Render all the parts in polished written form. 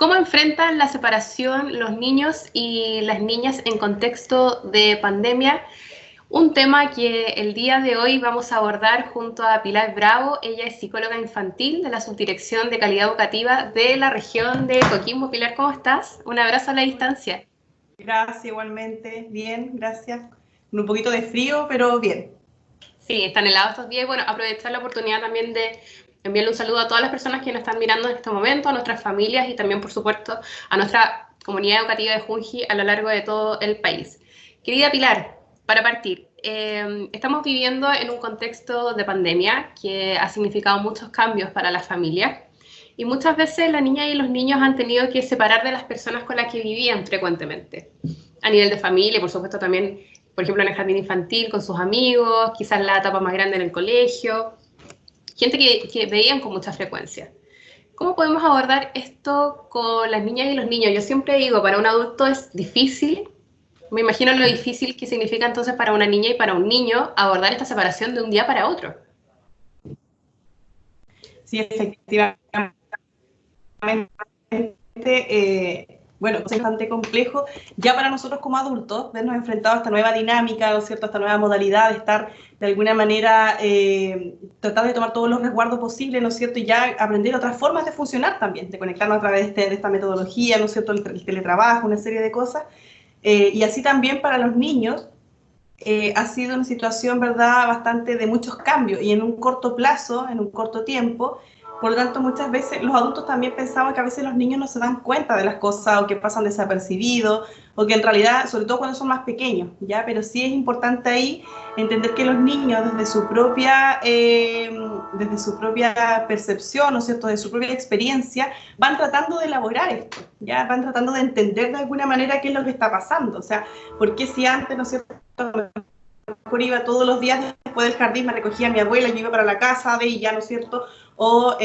¿Cómo enfrentan la separación los niños y las niñas en contexto de pandemia? Un tema que el día de hoy vamos a abordar junto a Pilar Bravo. Ella es psicóloga infantil de la Subdirección de Calidad Educativa de la región de Coquimbo. Pilar, ¿cómo estás? Un abrazo a la distancia. Gracias, igualmente. Bien, gracias. Con un poquito de frío, pero bien. Sí, están helados estos días. Bueno, aprovechar la oportunidad también de enviarle un saludo a todas las personas que nos están mirando en este momento, a nuestras familias y también, por supuesto, a nuestra comunidad educativa de Junji a lo largo de todo el país. Querida Pilar, para partir, estamos viviendo en un contexto de pandemia que ha significado muchos cambios para las familias y muchas veces las niñas y los niños han tenido que separar de las personas con las que vivían frecuentemente, a nivel de familia, por supuesto también, por ejemplo, en el jardín infantil con sus amigos, quizás la etapa más grande en el colegio, gente que veían con mucha frecuencia. ¿Cómo podemos abordar esto con las niñas y los niños? Yo siempre digo, para un adulto es difícil, me imagino lo difícil que significa entonces para una niña y para un niño abordar esta separación de un día para otro. Sí, efectivamente. Bueno, es bastante complejo ya para nosotros como adultos vernos enfrentados a esta nueva dinámica, ¿no es cierto?, a esta nueva modalidad de estar de alguna manera tratar de tomar todos los resguardos posibles, ¿no es cierto?, y ya aprender otras formas de funcionar también, de conectarnos a través de esta metodología, ¿no es cierto?, el teletrabajo, una serie de cosas. Y así también para los niños ha sido una situación, ¿verdad?, bastante de muchos cambios y en un corto plazo, en un corto tiempo. Por lo tanto, muchas veces los adultos también pensamos que a veces los niños no se dan cuenta de las cosas o que pasan desapercibidos o que en realidad, sobre todo cuando son más pequeños, ¿ya? Pero sí es importante ahí entender que los niños desde su propia percepción, ¿no es cierto?, de su propia experiencia, van tratando de elaborar esto, ¿ya? Van tratando de entender de alguna manera qué es lo que está pasando. O sea, ¿por qué si antes, ¿no es cierto?, iba todos los días después del jardín, me recogía mi abuela, yo iba para la casa de ella, ¿no es cierto?, o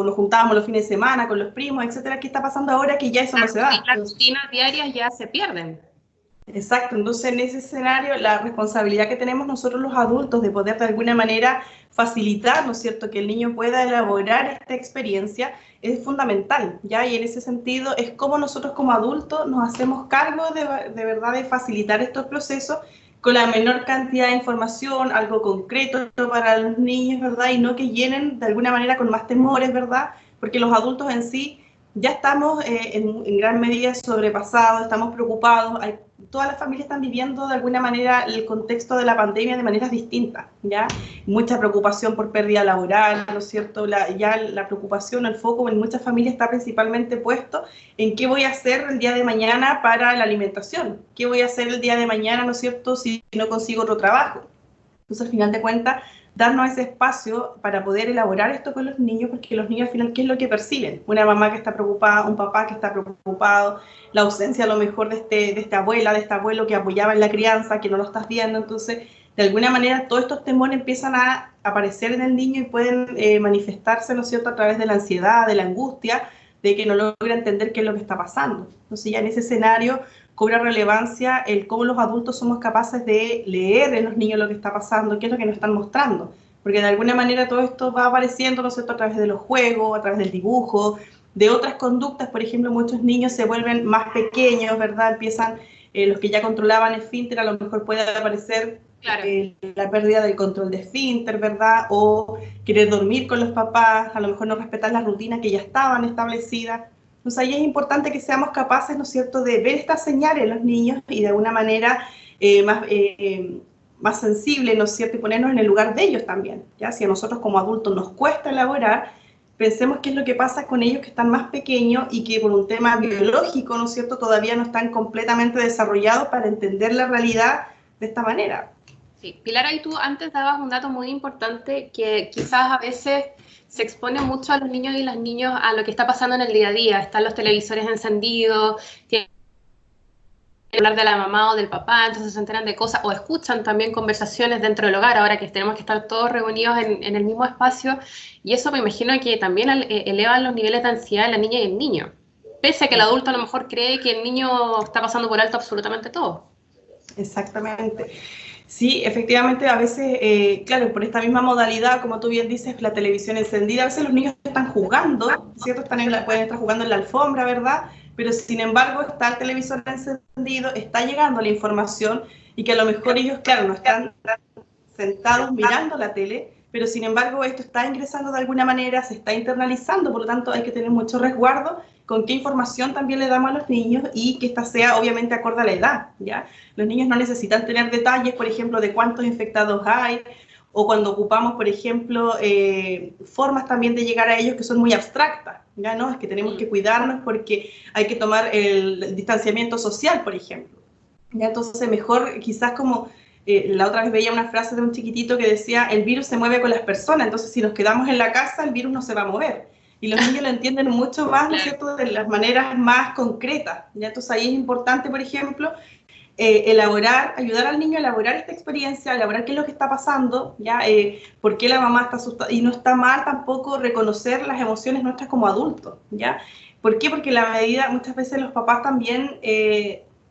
nos juntábamos los fines de semana con los primos, etcétera. ¿Qué está pasando ahora que ya eso no se da? Las rutinas diarias ya se pierden. Exacto, entonces en ese escenario la responsabilidad que tenemos nosotros los adultos de poder de alguna manera facilitar, ¿no es cierto?, que el niño pueda elaborar esta experiencia es fundamental, ¿ya? Y en ese sentido es como nosotros como adultos nos hacemos cargo de verdad de facilitar estos procesos con la menor cantidad de información, algo concreto para los niños, ¿verdad? Y no que llenen de alguna manera con más temores, ¿verdad? Porque los adultos en sí ya estamos en gran medida sobrepasados, estamos preocupados, todas las familias están viviendo de alguna manera el contexto de la pandemia de maneras distintas, ¿ya? Mucha preocupación por pérdida laboral, ¿no es cierto? Ya la preocupación, el foco en muchas familias está principalmente puesto en qué voy a hacer el día de mañana para la alimentación, qué voy a hacer el día de mañana, ¿no es cierto?, si no consigo otro trabajo. Entonces, al final de cuentas, darnos ese espacio para poder elaborar esto con los niños, porque los niños al final, ¿qué es lo que perciben? Una mamá que está preocupada, un papá que está preocupado, la ausencia a lo mejor de esta abuela, de este abuelo que apoyaba en la crianza, que no lo estás viendo. Entonces, de alguna manera, todos estos temores empiezan a aparecer en el niño y pueden manifestarse, ¿no es cierto?, a través de la ansiedad, de la angustia, de que no logra entender qué es lo que está pasando. Entonces, ya en ese escenario cobra relevancia el cómo los adultos somos capaces de leer en los niños lo que está pasando, qué es lo que nos están mostrando, porque de alguna manera todo esto va apareciendo, ¿no es cierto?, a través de los juegos, a través del dibujo, de otras conductas. Por ejemplo, muchos niños se vuelven más pequeños, ¿verdad? Empiezan, los que ya controlaban el esfínter, a lo mejor puede aparecer Claro. la pérdida del control de esfínter, ¿verdad? O querer dormir con los papás, a lo mejor no respetar las rutinas que ya estaban establecidas. Entonces ahí es importante que seamos capaces, ¿no es cierto?, de ver estas señales en los niños y de alguna manera más sensible, ¿no es cierto?, y ponernos en el lugar de ellos también, ¿ya? Si a nosotros como adultos nos cuesta elaborar, pensemos qué es lo que pasa con ellos que están más pequeños y que por un tema biológico, ¿no es cierto?, todavía no están completamente desarrollados para entender la realidad de esta manera. Sí, Pilar, ahí tú antes dabas un dato muy importante que quizás a veces se expone mucho a los niños y las niñas a lo que está pasando en el día a día. Están los televisores encendidos, tienen que hablar de la mamá o del papá, entonces se enteran de cosas o escuchan también conversaciones dentro del hogar, ahora que tenemos que estar todos reunidos en el mismo espacio, y eso me imagino que también eleva los niveles de ansiedad de la niña y el niño, pese a que el adulto a lo mejor cree que el niño está pasando por alto absolutamente todo. Exactamente. Sí, efectivamente, a veces, claro, por esta misma modalidad, como tú bien dices, la televisión encendida, a veces los niños están jugando, ¿cierto? Pueden estar jugando en la alfombra, ¿verdad? Pero sin embargo está el televisor encendido, está llegando la información y que a lo mejor ellos, claro, no están sentados mirando la tele, pero sin embargo esto está ingresando de alguna manera, se está internalizando, por lo tanto hay que tener mucho resguardo con qué información también le damos a los niños y que esta sea obviamente acorde a la edad, ¿ya? Los niños no necesitan tener detalles, por ejemplo, de cuántos infectados hay, o cuando ocupamos, por ejemplo, formas también de llegar a ellos que son muy abstractas, ¿ya? ¿No? Es que tenemos que cuidarnos porque hay que tomar el distanciamiento social, por ejemplo, ¿ya? Entonces mejor quizás como la otra vez veía una frase de un chiquitito que decía, el virus se mueve con las personas, entonces si nos quedamos en la casa, el virus no se va a mover. Y los niños lo entienden mucho más, ¿no es cierto?, de las maneras más concretas, ¿ya? Entonces ahí es importante, por ejemplo, ayudar al niño a elaborar esta experiencia, a elaborar qué es lo que está pasando, ¿ya? Por qué la mamá está asustada, y no está mal tampoco reconocer las emociones nuestras como adultos, ¿ya? ¿Por qué? Porque la medida, muchas veces los papás también,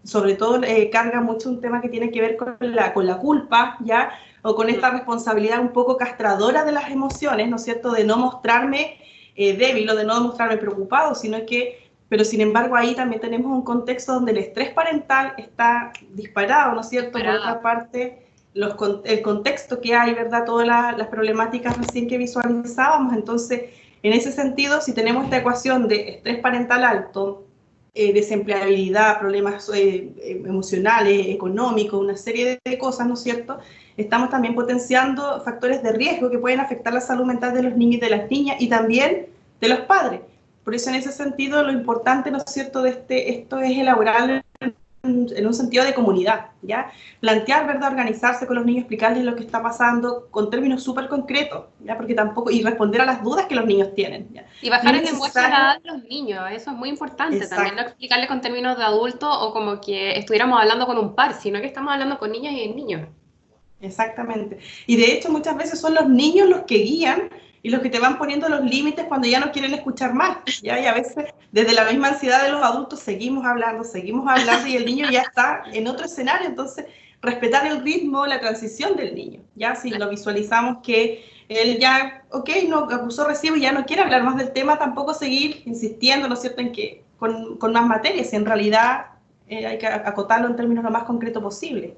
sobre todo, cargan mucho un tema que tiene que ver con la culpa, ¿ya? O con esta responsabilidad un poco castradora de las emociones, ¿no es cierto?, de no mostrarme débil o de no mostrarme preocupado, sino que pero sin embargo ahí también tenemos un contexto donde el estrés parental está disparado, ¿no es cierto? Por otra parte, el contexto que hay, ¿verdad? Todas las problemáticas recién que visualizábamos. Entonces, en ese sentido, si tenemos esta ecuación de estrés parental alto, desempleabilidad, problemas emocionales, económicos, una serie de cosas, ¿no es cierto? Estamos también potenciando factores de riesgo que pueden afectar la salud mental de los niños y de las niñas y también de los padres. Por eso, en ese sentido, lo importante, ¿no es cierto?, de esto es elaborar en un sentido de comunidad, ¿ya? Plantear, ¿verdad?, organizarse con los niños, explicarles lo que está pasando con términos súper concretos, ¿ya? Porque tampoco, y responder a las dudas que los niños tienen, ¿ya? Y bajar el lenguaje a la edad de los niños, eso es muy importante. Exacto. También no explicarle con términos de adulto o como que estuviéramos hablando con un par, sino que estamos hablando con niñas y niños. Exactamente. Y de hecho muchas veces son los niños los que guían y los que te van poniendo los límites cuando ya no quieren escuchar más, ¿ya? Y a veces desde la misma ansiedad de los adultos seguimos hablando y el niño ya está en otro escenario, entonces respetar el ritmo, la transición del niño, ¿ya? Si lo visualizamos que él ya, ok, no acusó recibo y ya no quiere hablar más del tema, tampoco seguir insistiendo, ¿no es cierto?, en que con más materias, y en realidad hay que acotarlo en términos lo más concreto posible.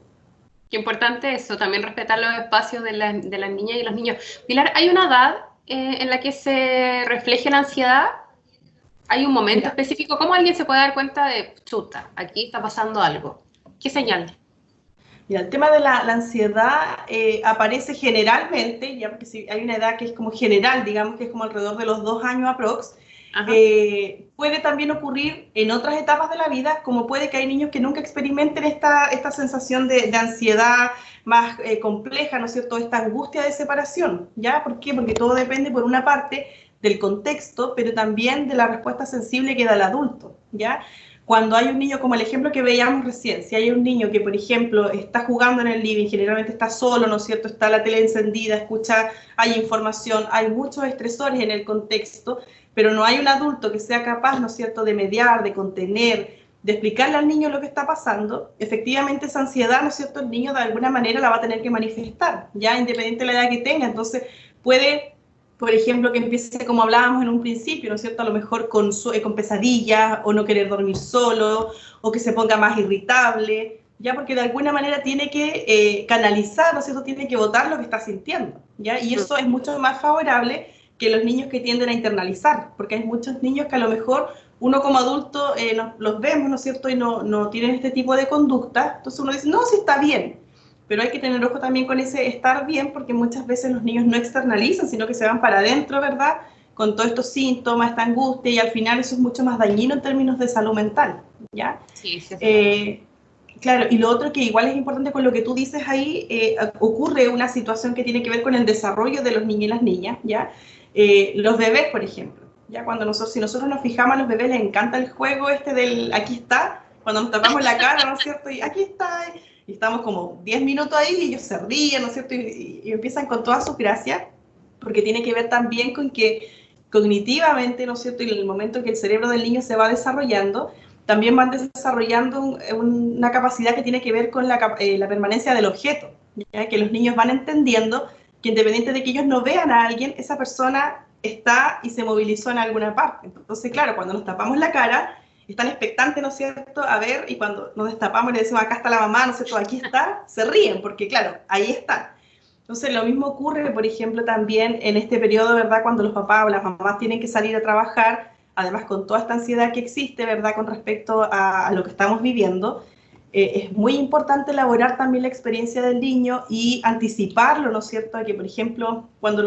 Qué importante eso, también respetar los espacios de las niñas y los niños. Pilar, ¿hay una edad en la que se refleje la ansiedad? ¿Hay un momento específico? ¿Cómo alguien se puede dar cuenta de, chuta, aquí está pasando algo? ¿Qué señal? Mira, el tema de la ansiedad aparece generalmente, ya porque si hay una edad que es como general, digamos que es como alrededor de los 2 años aprox, puede también ocurrir en otras etapas de la vida, como puede que hay niños que nunca experimenten esta sensación de ansiedad más compleja, ¿no es cierto?, esta angustia de separación, ¿ya? ¿Por qué? Porque todo depende, por una parte, del contexto, pero también de la respuesta sensible que da el adulto, ¿ya? Cuando hay un niño, como el ejemplo que veíamos recién, si hay un niño que, por ejemplo, está jugando en el living, generalmente está solo, ¿no es cierto?, está la tele encendida, escucha, hay información, hay muchos estresores en el contexto, pero no hay un adulto que sea capaz, ¿no es cierto?, de mediar, de contener, de explicarle al niño lo que está pasando, efectivamente esa ansiedad, ¿no es cierto?, el niño de alguna manera la va a tener que manifestar, ya independiente de la edad que tenga. Entonces puede, por ejemplo, que empiece como hablábamos en un principio, ¿no es cierto?, a lo mejor con pesadillas, o no querer dormir solo, o que se ponga más irritable, ya, porque de alguna manera tiene que canalizar, ¿no es cierto?, tiene que botar lo que está sintiendo, ya, y eso es mucho más favorable que los niños que tienden a internalizar, porque hay muchos niños que a lo mejor uno como adulto los vemos, ¿no es cierto?, y no tienen este tipo de conducta, entonces uno dice, no, sí está bien, pero hay que tener ojo también con ese estar bien, porque muchas veces los niños no externalizan, sino que se van para adentro, ¿verdad?, con todos estos síntomas, esta angustia, y al final eso es mucho más dañino en términos de salud mental, ¿ya? Sí, sí. Claro, y lo otro que igual es importante con lo que tú dices ahí, ocurre una situación que tiene que ver con el desarrollo de los niños y las niñas, ¿ya? Los bebés, por ejemplo, ya si nosotros nos fijamos, a los bebés les encanta el juego este del aquí está, cuando nos tapamos la cara, ¿no es cierto?, y aquí está, y estamos como 10 minutos ahí y ellos se ríen, ¿no es cierto?, y empiezan con toda su gracia, porque tiene que ver también con que cognitivamente, ¿no es cierto?, y en el momento en que el cerebro del niño se va desarrollando, también van desarrollando una capacidad que tiene que ver con la permanencia del objeto, ¿ya? Que los niños van entendiendo que independiente de que ellos no vean a alguien, esa persona está y se movilizó en alguna parte. Entonces, claro, cuando nos tapamos la cara, están expectantes, ¿no es cierto?, a ver, y cuando nos destapamos y le decimos, acá está la mamá, ¿no es cierto?, aquí está, se ríen, porque claro, ahí está. Entonces, lo mismo ocurre, por ejemplo, también en este periodo, ¿verdad?, cuando los papás o las mamás tienen que salir a trabajar, además con toda esta ansiedad que existe, ¿verdad?, con respecto a lo que estamos viviendo, es muy importante elaborar también la experiencia del niño y anticiparlo, ¿no es cierto?, a que, por ejemplo, cuando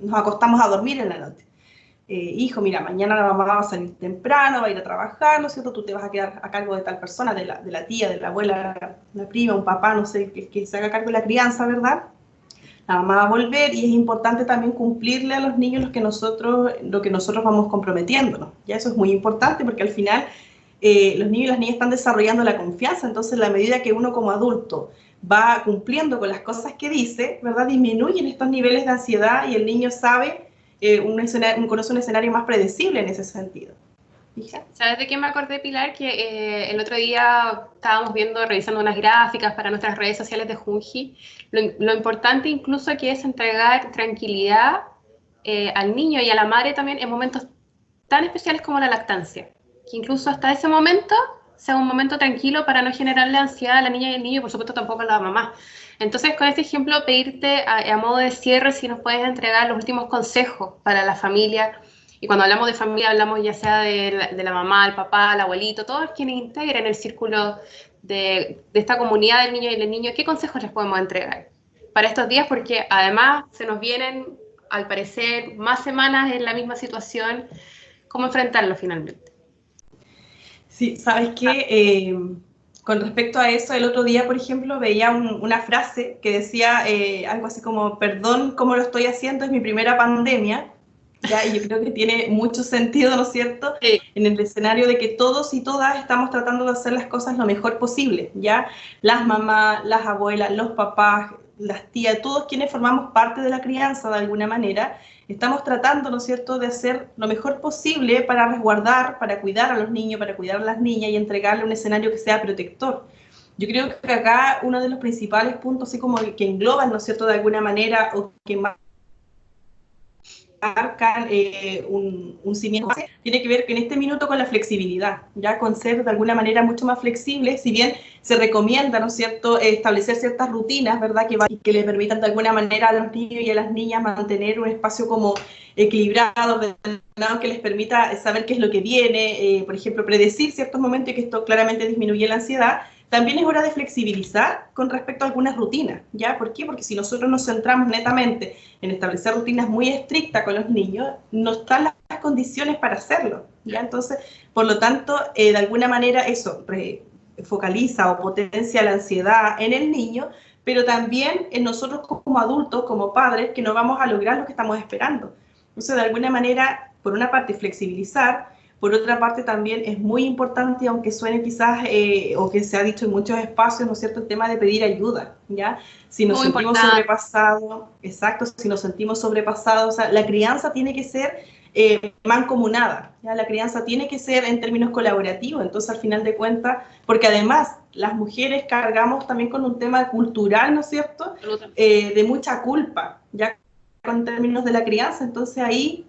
nos acostamos a dormir en la noche, hijo, mira, mañana la mamá va a salir temprano, va a ir a trabajar, ¿no es cierto?, tú te vas a quedar a cargo de tal persona, de la tía, de la abuela, la prima, un papá, no sé, que se haga cargo de la crianza, ¿verdad? La mamá va a volver y es importante también cumplirle a los niños lo que nosotros vamos comprometiéndonos. Ya eso es muy importante porque al final los niños y las niñas están desarrollando la confianza, entonces a la medida que uno como adulto va cumpliendo con las cosas que dice, ¿verdad?, disminuyen estos niveles de ansiedad y el niño sabe, conoce un escenario más predecible en ese sentido. ¿Fija? ¿Sabes de qué me acordé, Pilar? Que el otro día estábamos revisando unas gráficas para nuestras redes sociales de Junji, lo importante incluso que es entregar tranquilidad al niño y a la madre también en momentos tan especiales como la lactancia, que incluso hasta ese momento sea un momento tranquilo para no generarle ansiedad a la niña y al niño y por supuesto tampoco a la mamá. Entonces, con este ejemplo, pedirte a modo de cierre si nos puedes entregar los últimos consejos para la familia. Y cuando hablamos de familia, hablamos ya sea de la mamá, el papá, el abuelito, todos quienes integran el círculo de esta comunidad del niño y del niño. ¿Qué consejos les podemos entregar para estos días? Porque además se nos vienen, al parecer, más semanas en la misma situación. ¿Cómo enfrentarlo finalmente? Sí, ¿sabes qué? Con respecto a eso, el otro día, por ejemplo, veía una frase que decía algo así como, perdón, ¿cómo lo estoy haciendo? Es mi primera pandemia. ¿Ya? Y yo creo que tiene mucho sentido, ¿no es cierto?, Sí. En el escenario de que todos y todas estamos tratando de hacer las cosas lo mejor posible, ¿ya? Las mamás, las abuelas, los papás, las tías, todos quienes formamos parte de la crianza de alguna manera, estamos tratando, ¿no es cierto?, de hacer lo mejor posible para resguardar, para cuidar a los niños, para cuidar a las niñas y entregarle un escenario que sea protector. Yo creo que acá uno de los principales puntos, así como que engloban, ¿no es cierto?, de alguna manera, o que más marcan un cimiento, tiene que ver en este minuto con la flexibilidad, ya con ser de alguna manera mucho más flexible, si bien se recomienda, ¿no es cierto?, establecer ciertas rutinas, ¿verdad?, que le permitan de alguna manera a los niños y a las niñas mantener un espacio como equilibrado, que les permita saber qué es lo que viene, por ejemplo, predecir ciertos momentos y que esto claramente disminuye la ansiedad. También es hora de flexibilizar con respecto a algunas rutinas, ¿ya? ¿Por qué? Porque si nosotros nos centramos netamente en establecer rutinas muy estrictas con los niños, no están las condiciones para hacerlo, ¿ya? Entonces, por lo tanto, de alguna manera eso focaliza o potencia la ansiedad en el niño, pero también en nosotros como adultos, como padres, que no vamos a lograr lo que estamos esperando. Entonces, de alguna manera, por una parte, flexibilizar. Por otra parte, también es muy importante, aunque suene quizás, o que se ha dicho en muchos espacios, ¿no es cierto?, el tema de pedir ayuda, ¿ya? Si nos sentimos sobrepasados, exacto, si nos sentimos sobrepasados, o sea, la crianza tiene que ser mancomunada, ¿ya? La crianza tiene que ser en términos colaborativos, entonces al final de cuentas, porque además las mujeres cargamos también con un tema cultural, ¿no es cierto?, de mucha culpa, ya con términos de la crianza, entonces ahí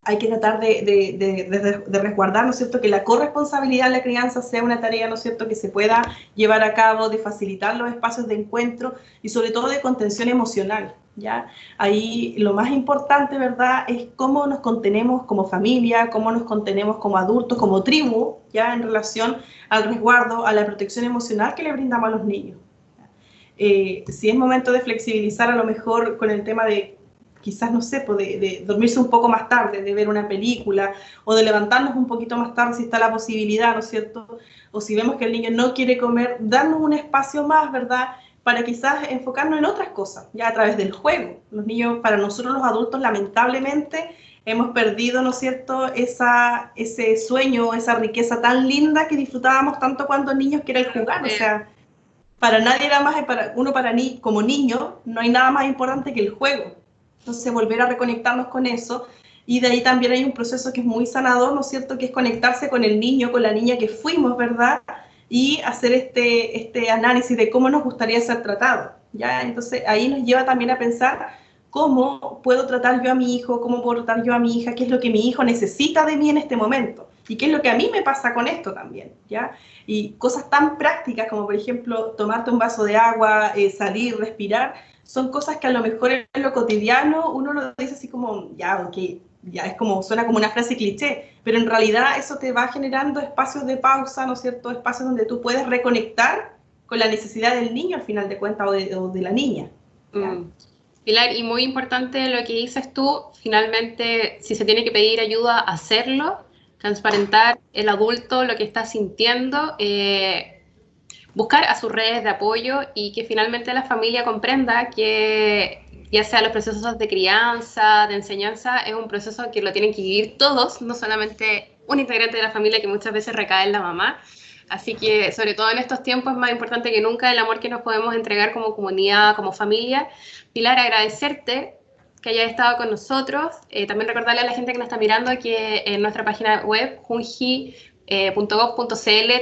hay que tratar de resguardar, ¿no es cierto?, que la corresponsabilidad de la crianza sea una tarea, ¿no es cierto?, que se pueda llevar a cabo, de facilitar los espacios de encuentro y sobre todo de contención emocional, ¿ya? Ahí lo más importante, ¿verdad?, es cómo nos contenemos como familia, cómo nos contenemos como adultos, como tribu, ¿ya?, en relación al resguardo, a la protección emocional que le brindamos a los niños. Si es momento de flexibilizar a lo mejor con el tema de quizás, no sé, de dormirse un poco más tarde, de ver una película, o de levantarnos un poquito más tarde si está la posibilidad, ¿no es cierto? O si vemos que el niño no quiere comer, darnos un espacio más, ¿verdad?, para quizás enfocarnos en otras cosas, ya a través del juego. Los niños, para nosotros los adultos, lamentablemente, hemos perdido, ¿no es cierto?, ese sueño, esa riqueza tan linda que disfrutábamos tanto cuando niños, que era el jugar, o sea, para nadie era más, como niño, no hay nada más importante que el juego. Entonces, volver a reconectarnos con eso, y de ahí también hay un proceso que es muy sanador, ¿no es cierto?, que es conectarse con el niño, con la niña que fuimos, ¿verdad?, y hacer este análisis de cómo nos gustaría ser tratados, ¿ya? Entonces, ahí nos lleva también a pensar cómo puedo tratar yo a mi hijo, cómo puedo tratar yo a mi hija, qué es lo que mi hijo necesita de mí en este momento y qué es lo que a mí me pasa con esto también, ¿ya? Y cosas tan prácticas como, por ejemplo, tomarte un vaso de agua, salir, respirar, son cosas que a lo mejor en lo cotidiano uno lo dice así como, ya, ok, ya es como, suena como una frase cliché, pero en realidad eso te va generando espacios de pausa, ¿no es cierto? Espacios donde tú puedes reconectar con la necesidad del niño al final de cuentas o de la niña, ¿ya? Pilar, y muy importante lo que dices tú, finalmente, si se tiene que pedir ayuda, hacerlo, transparentar el adulto lo que está sintiendo, buscar a sus redes de apoyo y que finalmente la familia comprenda que ya sea los procesos de crianza, de enseñanza, es un proceso que lo tienen que vivir todos, no solamente un integrante de la familia que muchas veces recae en la mamá. Así que, sobre todo en estos tiempos, es más importante que nunca el amor que nos podemos entregar como comunidad, como familia. Pilar, agradecerte que hayas estado con nosotros. También recordarle a la gente que nos está mirando que en nuestra página web, junji.gov.cl,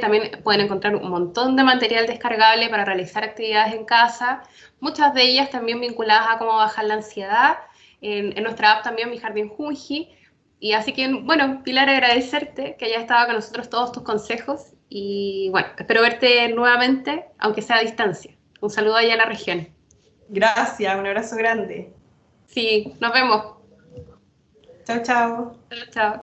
también pueden encontrar un montón de material descargable para realizar actividades en casa, muchas de ellas también vinculadas a cómo bajar la ansiedad. En nuestra app también, Mi Jardín Junji. Y así que, bueno, Pilar, agradecerte que hayas estado con nosotros todos tus consejos y bueno, espero verte nuevamente, aunque sea a distancia. Un saludo allá a la región. Gracias, un abrazo grande. Sí, nos vemos. Chao, chao. Chao, chao.